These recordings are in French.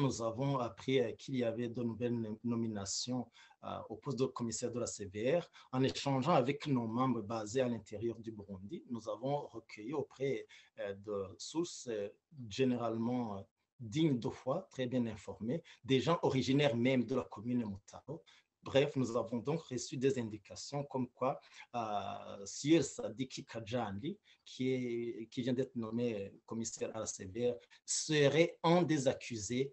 nous avons appris qu'il y avait de nouvelles nominations au poste de commissaire de la CVR. En échangeant avec nos membres basés à l'intérieur du Burundi, nous avons recueilli auprès de sources généralement dignes de foi, très bien informées, des gens originaires même de la commune de Mutaro. Bref, nous avons donc reçu des indications comme quoi Sieur Sadiki Kajandi, qui vient d'être nommé commissaire à la CVR, serait un des accusés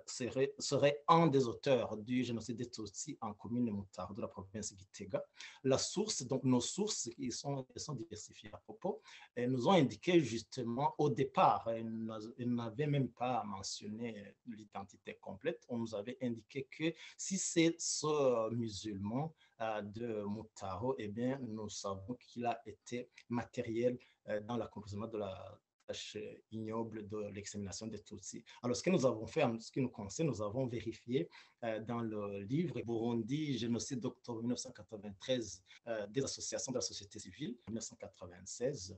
serait un des auteurs du génocide des Tutsis en commune de Mutaro de la province de Gitega. La source, donc nos sources, elles sont diversifiées à propos, elles nous ont indiqué justement au départ, elles n'avaient même pas mentionné l'identité complète, on nous avait indiqué que si c'est ce musulman de Mutaro, eh bien, nous savons qu'il a été matériel dans l'accomplissement de la tâche ignoble de l'extermination des Tutsis. Alors, ce que nous avons fait, en ce qui nous concerne, nous avons vérifié dans le livre Burundi, génocide d'octobre 1993 des associations de la société civile, 1996,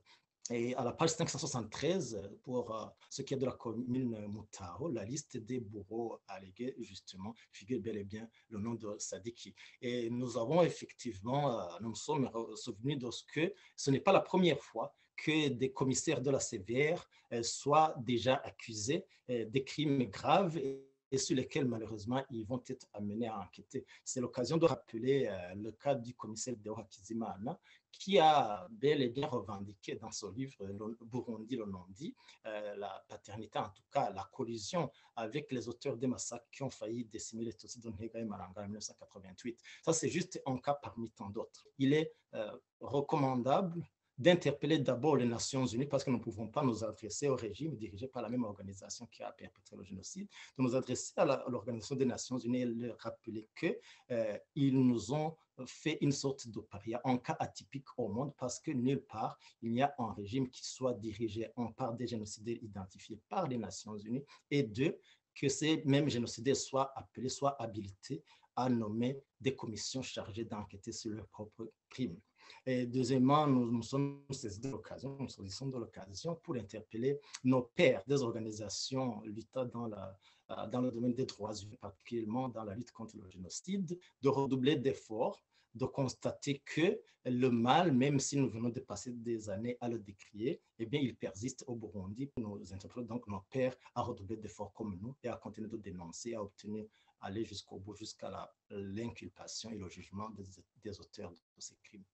et à la page 573, pour ce qui est de la commune Mutaro, la liste des bourreaux allégués, justement, figure bel et bien le nom de Sadiki. Et nous avons effectivement, nous nous sommes souvenus de ce que ce n'est pas la première fois que des commissaires de la CVR soient déjà accusés des crimes graves et sur lesquels, malheureusement, ils vont être amenés à enquêter. C'est l'occasion de rappeler le cas du commissaire Deo Hakizimana, qui a bel et bien revendiqué dans son livre Burundi le non-dit, la paternité, en tout cas la collusion avec les auteurs des massacres qui ont failli décimer les Tutsis de Ntega et Maranga en 1988. Ça, c'est juste un cas parmi tant d'autres. Il est recommandable d'interpeller d'abord les Nations Unies parce que nous ne pouvons pas nous adresser au régime dirigé par la même organisation qui a perpétré le génocide, de nous adresser à l'Organisation des Nations Unies et leur rappeler qu'ils nous ont fait une sorte de paria, un cas atypique au monde parce que nulle part il n'y a un régime qui soit dirigé par des génocidaires identifiés par les Nations Unies et deux, que ces mêmes génocidaires soient appelés, soient habilités à nommer des commissions chargées d'enquêter sur leurs propres crimes. Et deuxièmement, nous sommes saisis de l'occasion, nous saisissons de l'occasion pour interpeller nos pairs des organisations luttant dans le domaine des droits humains, particulièrement dans la lutte contre le génocide, de redoubler d'efforts, de constater que le mal, même si nous venons de passer des années à le décrier, eh bien, il persiste au Burundi. Nous interpellons donc nos pairs à redoubler d'efforts comme nous et à continuer de dénoncer, à obtenir, aller jusqu'au bout, jusqu'à l'inculpation et le jugement des auteurs de ces crimes.